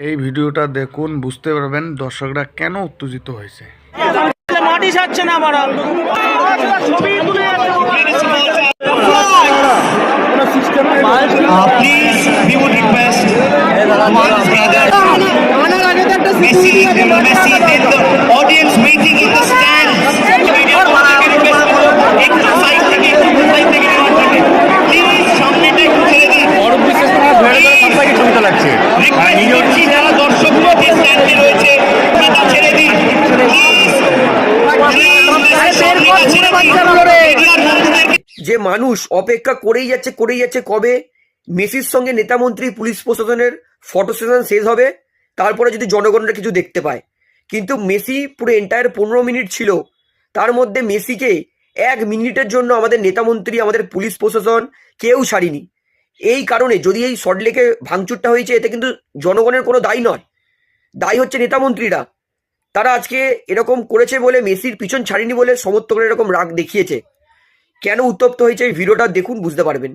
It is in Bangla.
এই ভিডিওটা দেখুন, বুঝতে পারবেন দর্শকরা কেন উত্তেজিত হয়েছে। মাটি ছাড়ছে না মারা Please, we would request one's brother Messi in the audience waiting in the stands. Please, সামনে একটু ছেড়ে দিন। Request করছি যারা দর্শকরা যে স্ট্যান্ডে রয়েছে তারা ছেড়ে দিন। যে মানুষ অপেক্ষা করেই যাচ্ছে কবে মেসির সঙ্গে নেতামন্ত্রী পুলিশ প্রশাসনের ফটো সেশন শেষ হবে, তারপরে যদি জনগণরা কিছু দেখতে পায়। কিন্তু মেসি পুরো এন্টায়ার 15 মিনিট ছিল, তার মধ্যে মেসিকে 1 মিনিটের জন্য আমাদের নেতামন্ত্রী, আমাদের পুলিশ প্রশাসন কেউ ছাড়িনি। এই কারণে যদি এই সল্টলেকে ভাঙচুরটা হয়েছে, এতে কিন্তু জনগণের কোনো দায় নয়, দায়ী হচ্ছে নেতামন্ত্রীরা। তারা আজকে এরকম করেছে বলে, মেসির পিছন ছাড়িনি বলে সমর্থকরা এরকম রাগ দেখিয়েছে। কেন উত্তপ্ত হয়েছে এই ভিডিওটা দেখুন, বুঝতে পারবেন।